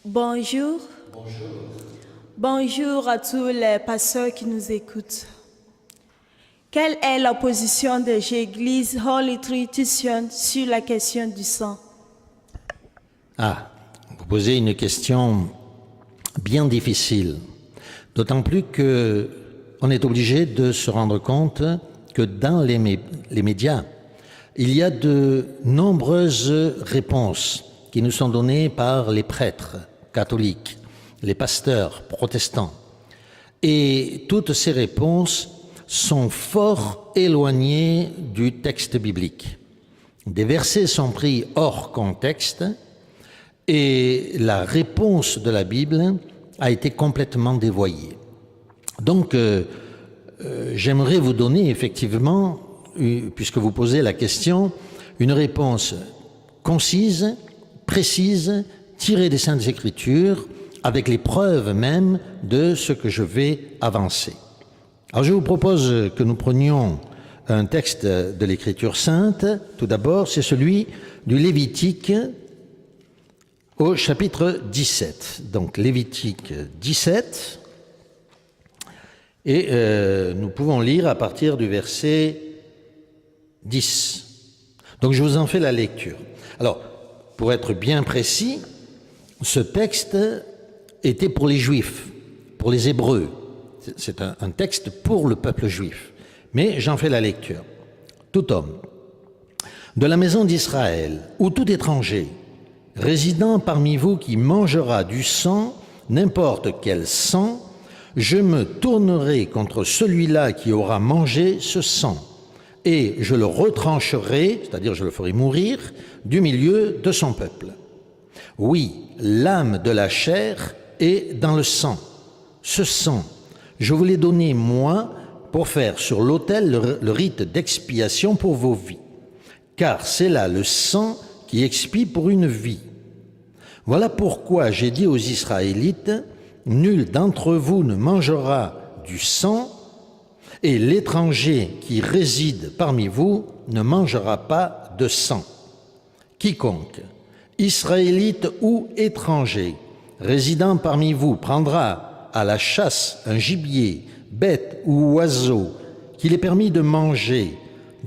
Bonjour. Bonjour à tous les pasteurs qui nous écoutent. Quelle est la position de l'Église Holy Tradition sur la question du sang? Vous posez une question bien difficile, d'autant plus qu'on est obligé de se rendre compte que dans les médias, il y a de nombreuses réponses qui nous sont données par les prêtres catholiques, les pasteurs protestants. Et toutes ces réponses sont fort éloignées du texte biblique. Des versets sont pris hors contexte et la réponse de la Bible a été complètement dévoyée. Donc, j'aimerais vous donner effectivement, puisque vous posez la question, une réponse concise, précise, tirée des Saintes Écritures, avec les preuves même de ce que je vais avancer. Alors je vous propose que nous prenions un texte de l'Écriture sainte. Tout d'abord, c'est celui du Lévitique au chapitre 17. Donc Lévitique 17, et nous pouvons lire à partir du verset 10. Donc je vous en fais la lecture. Alors, pour être bien précis, ce texte était pour les Juifs, pour les Hébreux. C'est un texte pour le peuple juif. Mais j'en fais la lecture. Tout homme de la maison d'Israël ou tout étranger résidant parmi vous qui mangera du sang, n'importe quel sang, je me tournerai contre celui-là qui aura mangé ce sang, et je le retrancherai, c'est-à-dire je le ferai mourir, du milieu de son peuple. Oui, l'âme de la chair est dans le sang. Ce sang, je vous l'ai donné, moi, pour faire sur l'autel le rite d'expiation pour vos vies, car c'est là le sang qui expie pour une vie. Voilà pourquoi j'ai dit aux Israélites, nul d'entre vous ne mangera du sang, et l'étranger qui réside parmi vous ne mangera pas de sang. Quiconque, Israélite ou étranger, résidant parmi vous, prendra à la chasse un gibier, bête ou oiseau qu'il est permis de manger,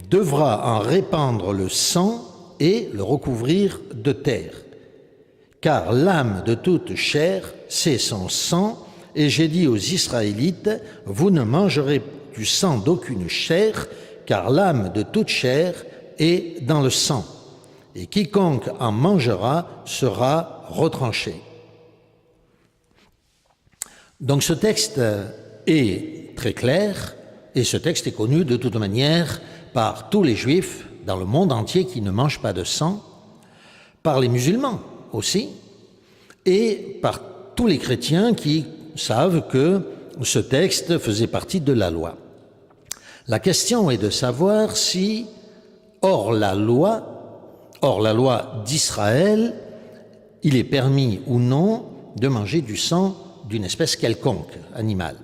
devra en répandre le sang et le recouvrir de terre. Car l'âme de toute chair, c'est son sang, et j'ai dit aux Israélites, vous ne mangerez du sang d'aucune chair, car l'âme de toute chair est dans le sang, et quiconque en mangera sera retranché. Donc ce texte est très clair, et ce texte est connu de toute manière par tous les Juifs dans le monde entier qui ne mangent pas de sang, par les musulmans aussi, et par tous les chrétiens qui savent que ce texte faisait partie de la loi. La question est de savoir si, hors la loi d'Israël, il est permis ou non de manger du sang d'une espèce quelconque, animale.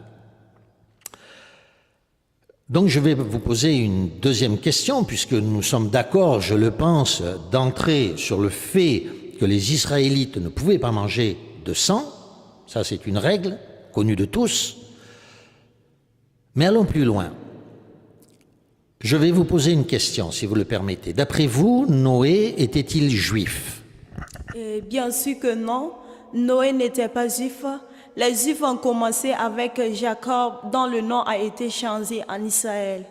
Donc je vais vous poser une deuxième question, puisque nous sommes d'accord, je le pense, d'entrer sur le fait que les Israélites ne pouvaient pas manger de sang. Ça, c'est une règle connue de tous. Mais allons plus loin. Je vais vous poser une question, si vous le permettez. D'après vous, Noé était-il juif? Bien sûr que non. Noé n'était pas juif. Les Juifs ont commencé avec Jacob, dont le nom a été changé en Israël.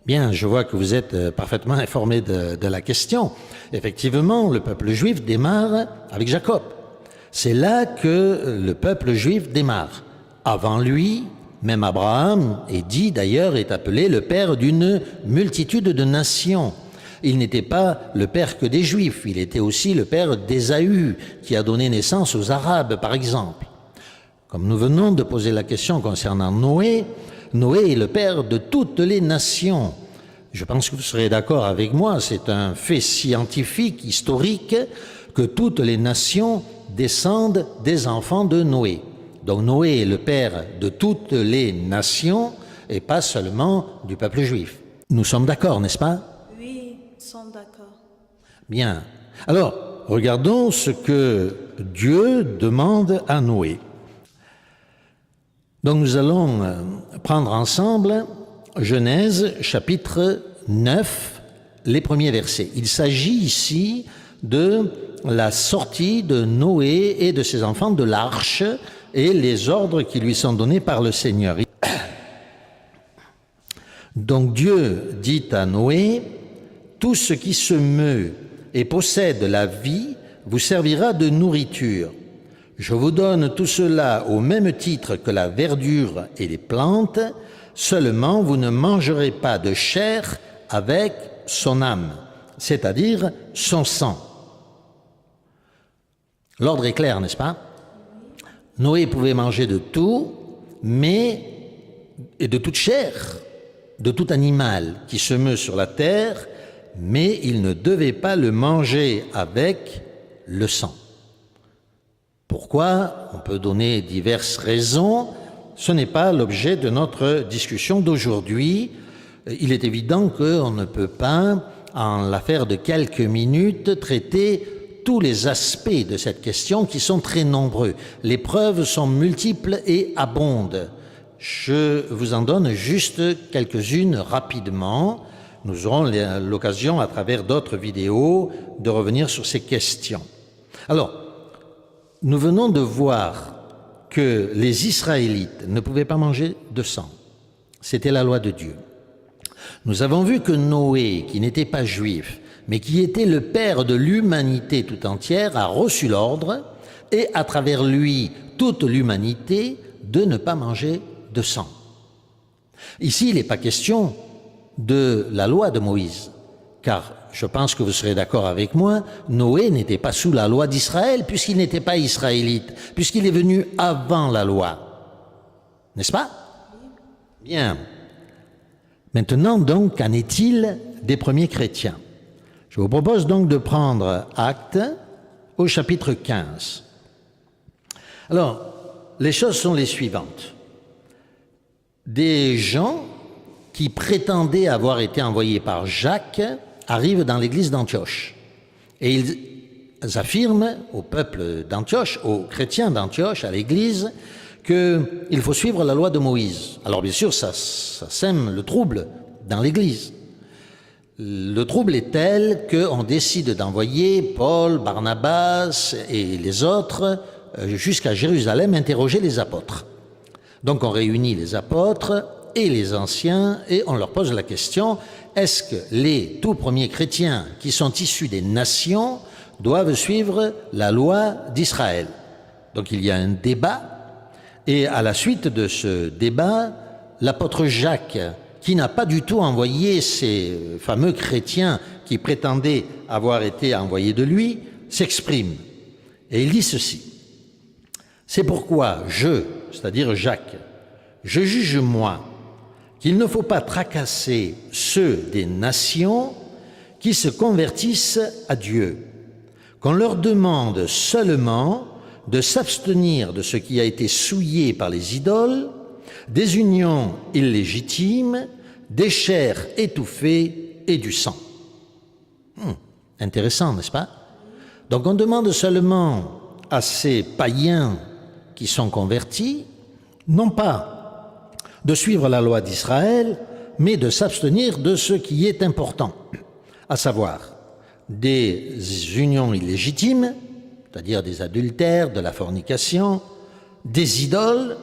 Bien, je vois que vous êtes parfaitement informé de la question. Effectivement, le peuple juif démarre avec Jacob. C'est là que le peuple juif démarre. Avant lui, même Abraham est dit d'ailleurs, est appelé le père d'une multitude de nations. Il n'était pas le père que des Juifs, il était aussi le père d'Ésaü, qui a donné naissance aux Arabes, par exemple. Comme nous venons de poser la question concernant Noé, Noé est le père de toutes les nations. Je pense que vous serez d'accord avec moi, c'est un fait scientifique, historique, que toutes les nations descendent des enfants de Noé. Donc Noé est le père de toutes les nations et pas seulement du peuple juif. Nous sommes d'accord, n'est-ce pas? Oui, nous sommes d'accord. Bien. Alors, regardons ce que Dieu demande à Noé. Donc nous allons prendre ensemble Genèse chapitre 9, les premiers versets. Il s'agit ici de la sortie de Noé et de ses enfants de l'arche et les ordres qui lui sont donnés par le Seigneur. Donc Dieu dit à Noé, « Tout ce qui se meut et possède la vie vous servira de nourriture. Je vous donne tout cela au même titre que la verdure et les plantes, seulement vous ne mangerez pas de chair avec son âme, c'est-à-dire son sang. » L'ordre est clair, n'est-ce pas? Noé pouvait manger de tout, et de toute chair, de tout animal qui se meut sur la terre, mais il ne devait pas le manger avec le sang. Pourquoi? On peut donner diverses raisons. Ce n'est pas l'objet de notre discussion d'aujourd'hui. Il est évident qu'on ne peut pas, en l'affaire de quelques minutes, traiter tous les aspects de cette question qui sont très nombreux. Les preuves sont multiples et abondent. Je vous en donne juste quelques-unes rapidement. Nous aurons l'occasion, à travers d'autres vidéos, de revenir sur ces questions. Alors, nous venons de voir que les Israélites ne pouvaient pas manger de sang. C'était la loi de Dieu. Nous avons vu que Noé, qui n'était pas juif, mais qui était le père de l'humanité tout entière, a reçu l'ordre, et à travers lui, toute l'humanité, de ne pas manger de sang. Ici, il n'est pas question de la loi de Moïse, car je pense que vous serez d'accord avec moi, Noé n'était pas sous la loi d'Israël, puisqu'il n'était pas israélite, puisqu'il est venu avant la loi. N'est-ce pas? Bien. Maintenant, donc, qu'en est-il des premiers chrétiens? Je vous propose donc de prendre acte au chapitre 15. Alors, les choses sont les suivantes. Des gens qui prétendaient avoir été envoyés par Jacques arrivent dans l'église d'Antioche. Et ils affirment au peuple d'Antioche, aux chrétiens d'Antioche, à l'église, qu'il faut suivre la loi de Moïse. Alors bien sûr, ça sème le trouble dans l'église. Le trouble est tel qu'on décide d'envoyer Paul, Barnabas et les autres jusqu'à Jérusalem interroger les apôtres. Donc on réunit les apôtres et les anciens et on leur pose la question, est-ce que les tout premiers chrétiens qui sont issus des nations doivent suivre la loi d'Israël? Donc il y a un débat et à la suite de ce débat, l'apôtre Jacques, qui n'a pas du tout envoyé ces fameux chrétiens qui prétendaient avoir été envoyés de lui, s'exprime. Et il dit ceci, « C'est pourquoi c'est-à-dire Jacques, je juge moi qu'il ne faut pas tracasser ceux des nations qui se convertissent à Dieu, qu'on leur demande seulement de s'abstenir de ce qui a été souillé par les idoles, des unions illégitimes, des chairs étouffées et du sang. » Intéressant, n'est-ce pas? Donc on demande seulement à ces païens qui sont convertis, non pas de suivre la loi d'Israël, mais de s'abstenir de ce qui est important, à savoir des unions illégitimes, c'est-à-dire des adultères, de la fornication, des idoles,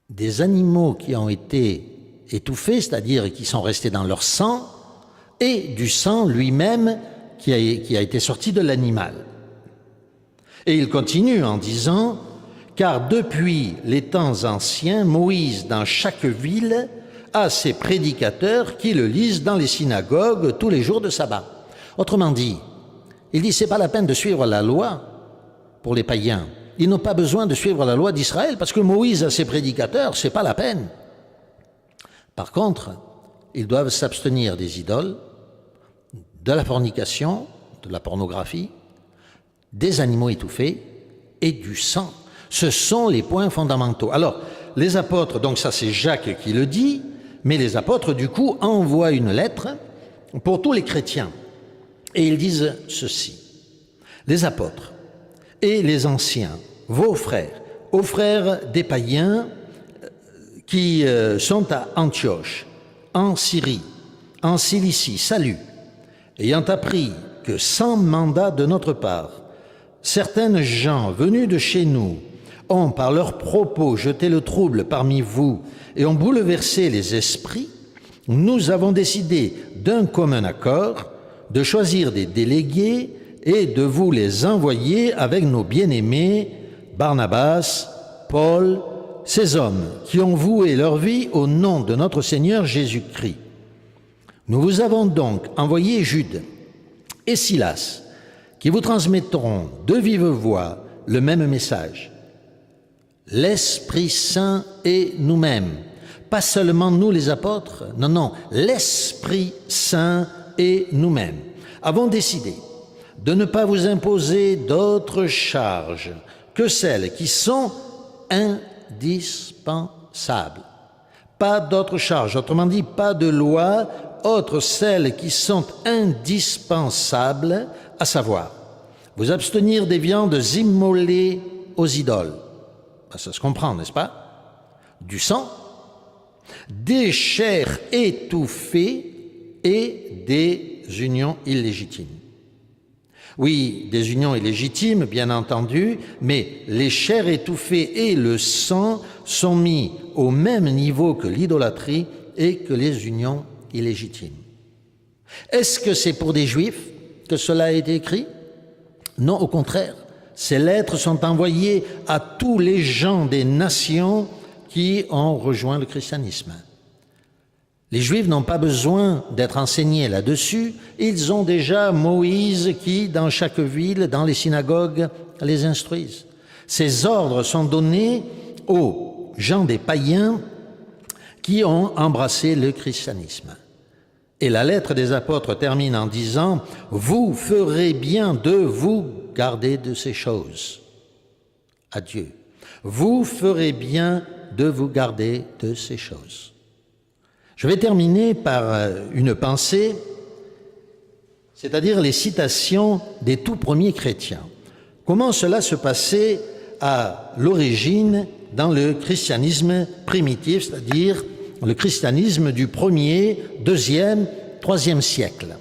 des animaux qui ont été étouffés, c'est-à-dire qui sont restés dans leur sang, et du sang lui-même qui a été sorti de l'animal. Et il continue en disant « Car depuis les temps anciens, Moïse, dans chaque ville, a ses prédicateurs qui le lisent dans les synagogues tous les jours de sabbat. » Autrement dit, il dit « C'est pas la peine de suivre la loi pour les païens. Ils n'ont pas besoin de suivre la loi d'Israël parce que Moïse a ses prédicateurs, c'est pas la peine. » Par contre, ils doivent s'abstenir des idoles, de la fornication, de la pornographie, des animaux étouffés et du sang. Ce sont les points fondamentaux. Alors, les apôtres, donc ça c'est Jacques qui le dit, mais les apôtres du coup envoient une lettre pour tous les chrétiens. Et ils disent ceci. Les apôtres et les anciens, vos frères, aux frères des païens qui sont à Antioche, en Syrie, en Cilicie, salut, ayant appris que sans mandat de notre part, certaines gens venus de chez nous ont par leurs propos jeté le trouble parmi vous et ont bouleversé les esprits, nous avons décidé d'un commun accord de choisir des délégués et de vous les envoyer avec nos bien-aimés Barnabas, Paul, ces hommes qui ont voué leur vie au nom de notre Seigneur Jésus-Christ. Nous vous avons donc envoyé Jude et Silas, qui vous transmettront de vive voix le même message. L'Esprit Saint et nous-mêmes, pas seulement nous les apôtres, non, l'Esprit Saint et nous-mêmes, avons décidé de ne pas vous imposer d'autres charges que celles qui sont indispensables. Pas d'autres charges, autrement dit, pas de loi, autres celles qui sont indispensables, à savoir, vous abstenir des viandes immolées aux idoles. Ça se comprend, n'est-ce pas? Du sang, des chairs étouffées et des unions illégitimes. Oui, des unions illégitimes, bien entendu, mais les chairs étouffées et le sang sont mis au même niveau que l'idolâtrie et que les unions illégitimes. Est-ce que c'est pour des Juifs que cela a été écrit? Non, au contraire. Ces lettres sont envoyées à tous les gens des nations qui ont rejoint le christianisme. Les Juifs n'ont pas besoin d'être enseignés là-dessus. Ils ont déjà Moïse qui, dans chaque ville, dans les synagogues, les instruisent. Ces ordres sont donnés aux gens des païens qui ont embrassé le christianisme. Et la lettre des apôtres termine en disant « Vous ferez bien de vous garder de ces choses. » Adieu. Vous ferez bien de vous garder de ces choses. Je vais terminer par une pensée, c'est-à-dire les citations des tout premiers chrétiens. Comment cela se passait à l'origine dans le christianisme primitif, c'est-à-dire le christianisme du 1er, 2e, 3e siècle.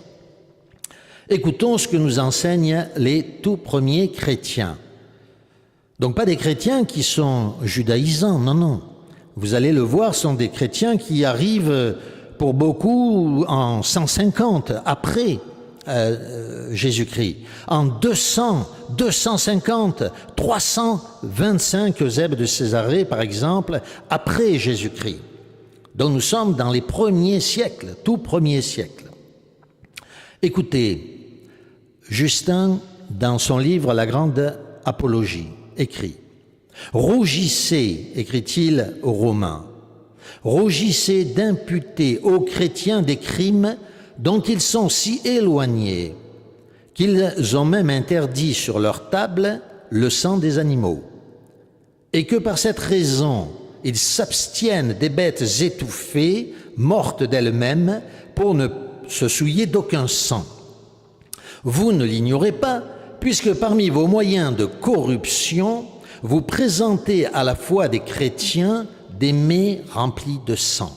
Écoutons ce que nous enseignent les tout premiers chrétiens. Donc pas des chrétiens qui sont judaïsants, non. Vous allez le voir, sont des chrétiens qui arrivent pour beaucoup en 150 après Jésus-Christ, en 200, 250, 325 Eusèbe de Césarée, par exemple, après Jésus-Christ. Donc nous sommes dans les premiers siècles, tout premiers siècles. Écoutez, Justin, dans son livre La Grande Apologie, écrit « Rougissez, écrit-il aux Romains, rougissez d'imputer aux chrétiens des crimes dont ils sont si éloignés qu'ils ont même interdit sur leur table le sang des animaux, et que par cette raison, ils s'abstiennent des bêtes étouffées, mortes d'elles-mêmes, pour ne se souiller d'aucun sang. Vous ne l'ignorez pas, puisque parmi vos moyens de corruption, vous présentez à la fois des chrétiens des mets remplis de sang. »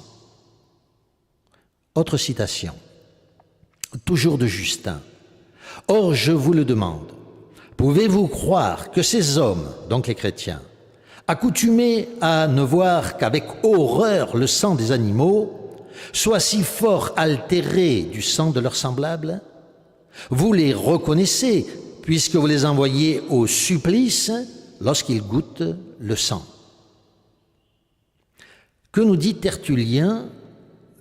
Autre citation, toujours de Justin. « Or, je vous le demande, pouvez-vous croire que ces hommes, donc les chrétiens, accoutumés à ne voir qu'avec horreur le sang des animaux, soient si fort altérés du sang de leurs semblables? Vous les reconnaissez, puisque vous les envoyez au supplice lorsqu'ils goûtent le sang. » Que nous dit Tertullien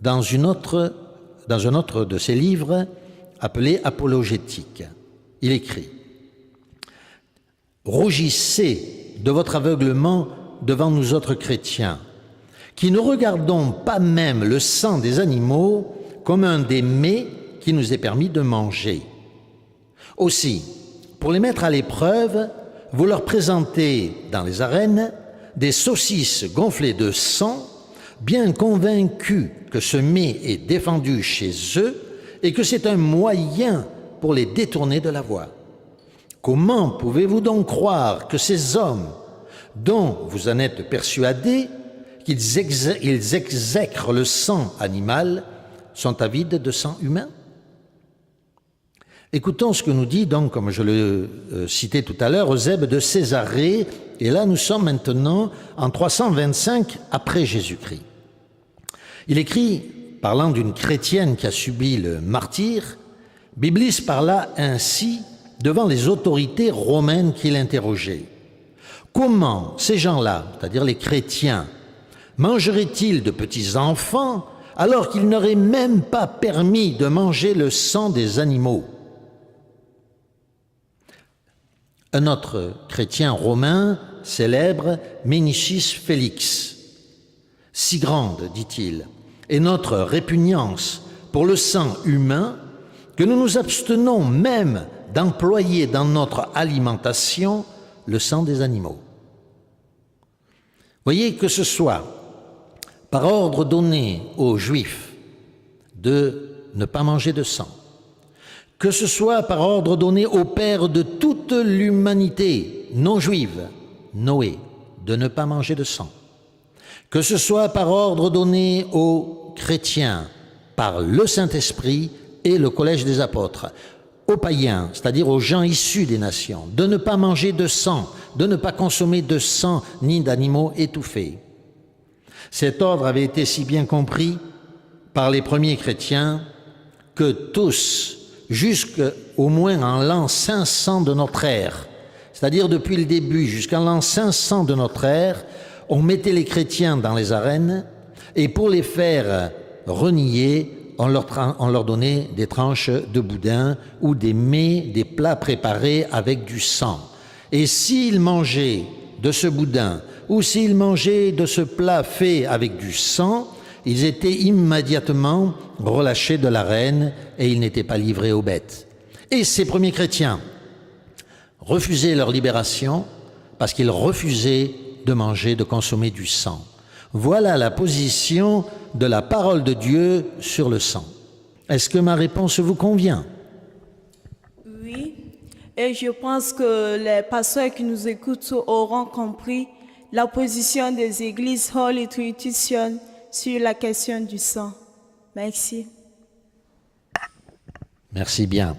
dans un autre de ses livres appelé Apologétique? Il écrit « Rougissez de votre aveuglement devant nous autres chrétiens, qui ne regardons pas même le sang des animaux comme un des mets qui nous est permis de manger. Aussi, pour les mettre à l'épreuve, vous leur présentez dans les arènes des saucisses gonflées de sang, bien convaincus que ce mets est défendu chez eux et que c'est un moyen pour les détourner de la voie. Comment pouvez-vous donc croire que ces hommes, dont vous en êtes persuadés, qu'ils exècrent le sang animal, sont avides de sang humain? Écoutons ce que nous dit donc, comme je le citais tout à l'heure, Eusèbe de Césarée, et là nous sommes maintenant en 325 après Jésus-Christ. Il écrit, parlant d'une chrétienne qui a subi le martyre, Biblis parla ainsi devant les autorités romaines qui l'interrogeaient. Comment ces gens-là, c'est-à-dire les chrétiens, mangeraient-ils de petits enfants alors qu'il n'aurait même pas permis de manger le sang des animaux? Un autre chrétien romain célèbre Ménicis Félix. Si grande, dit-il, est notre répugnance pour le sang humain que nous nous abstenons même d'employer dans notre alimentation le sang des animaux. Voyez, que ce soit par ordre donné aux Juifs de ne pas manger de sang, que ce soit par ordre donné au Père de toute l'humanité non juive, Noé, de ne pas manger de sang, que ce soit par ordre donné aux chrétiens, par le Saint-Esprit et le Collège des apôtres, aux païens, c'est-à-dire aux gens issus des nations, de ne pas manger de sang, de ne pas consommer de sang ni d'animaux étouffés. Cet ordre avait été si bien compris par les premiers chrétiens que tous, jusqu'au moins en l'an 500 de notre ère, c'est-à-dire depuis le début jusqu'en l'an 500 de notre ère, on mettait les chrétiens dans les arènes et pour les faire renier, on leur donnait des tranches de boudin ou des mets, des plats préparés avec du sang. Et s'ils mangeaient de ce boudin ou s'ils mangeaient de ce plat fait avec du sang, ils étaient immédiatement relâchés de l'arène et ils n'étaient pas livrés aux bêtes. Et ces premiers chrétiens refusaient leur libération parce qu'ils refusaient de manger, de consommer du sang. Voilà la position de la parole de Dieu sur le sang. Est-ce que ma réponse vous convient? Oui, et je pense que les pasteurs qui nous écoutent auront compris la position des églises Holy Tradition sur la question du sang. Merci. Merci bien.